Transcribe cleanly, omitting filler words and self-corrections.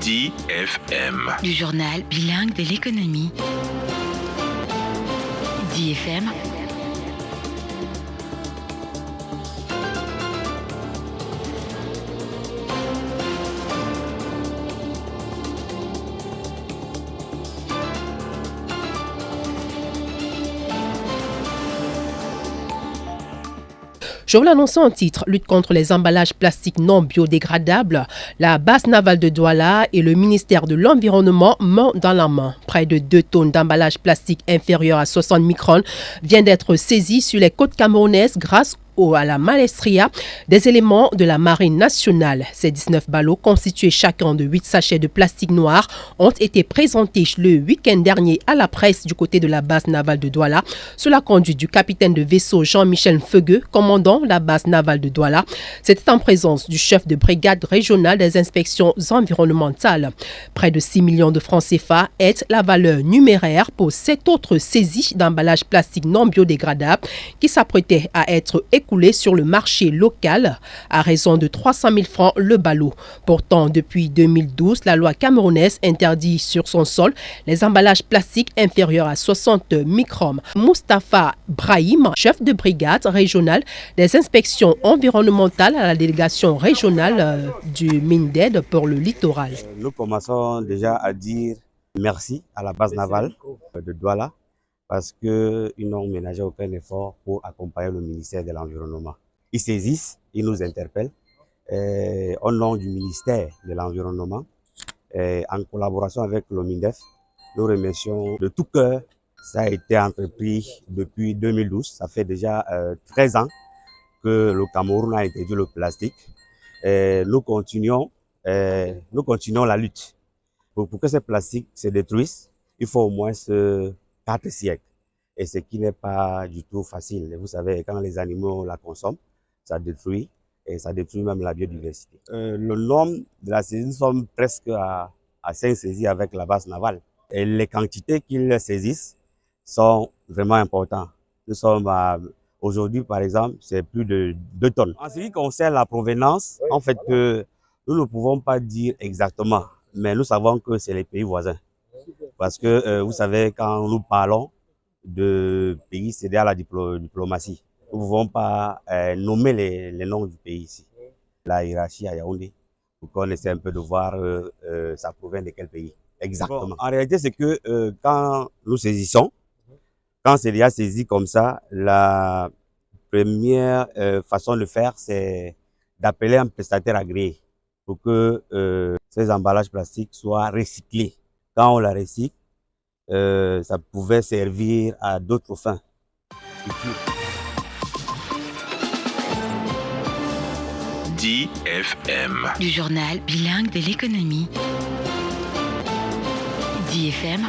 DFM. Du journal bilingue de l'économie. DFM. Je vous l'annonce en titre, lutte contre les emballages plastiques non biodégradables. La base navale de Douala et le ministère de l'Environnement main dans la main. Près de 2 tonnes d'emballages plastiques inférieurs à 60 microns viennent d'être saisis sur les côtes camerounaises grâce à la Malestria des éléments de la Marine nationale. Ces 19 ballots, constitués chacun de 8 sachets de plastique noir, ont été présentés le week-end dernier à la presse du côté de la base navale de Douala, sous la conduite du capitaine de vaisseau Jean-Michel Feugueux, commandant la base navale de Douala. C'était en présence du chef de brigade régionale des inspections environnementales. Près de 6 millions de francs CFA est la valeur numéraire pour 7 autres saisies d'emballages plastiques non biodégradables qui s'apprêtaient à être écoulés sur le marché local à raison de 300 000 francs le ballot. Pourtant, depuis 2012, la loi camerounaise interdit sur son sol les emballages plastiques inférieurs à 60 microns. Moustapha Brahim, chef de brigade régionale des inspections environnementales à la délégation régionale du MINDED pour le littoral. Nous commençons déjà à dire merci à la base navale de Douala, parce qu'ils n'ont ménagé aucun effort pour accompagner le ministère de l'Environnement. Ils saisissent, ils nous interpellent au nom du ministère de l'Environnement, en collaboration avec le MINDEF. Nous remercions de tout cœur. Ça a été entrepris depuis 2012. Ça fait déjà 13 ans que le Cameroun a interdit le plastique. Nous continuons la lutte. Pour que ces plastiques se détruisent, il faut au moins 4 siècles. Et ce qui n'est pas du tout facile. Vous savez, quand les animaux la consomment, ça détruit, et ça détruit même la biodiversité. Le nombre de la saisie, nous sommes presque à 5 saisies avec la base navale. Et les quantités qu'ils saisissent sont vraiment importantes. Nous sommes aujourd'hui, par exemple, c'est plus de 2 tonnes. En ce qui concerne la provenance, en fait, nous ne pouvons pas dire exactement, mais nous savons que c'est les pays voisins. Parce que, vous savez, quand nous parlons de pays, c'est derrière la diplomatie. Nous ne pouvons pas nommer les noms du pays ici. La hiérarchie à Yaoundé, pour qu'on essaie un peu de voir ça provient de quel pays exactement. Bon, en réalité, c'est que quand nous saisissons, quand c'est déjà saisi comme ça, la première façon de faire, c'est d'appeler un prestataire agréé pour que ces emballages plastiques soient recyclés. Quand on la recycle, ça pouvait servir à d'autres fins. DFM. Du journal bilingue de l'économie. DFM.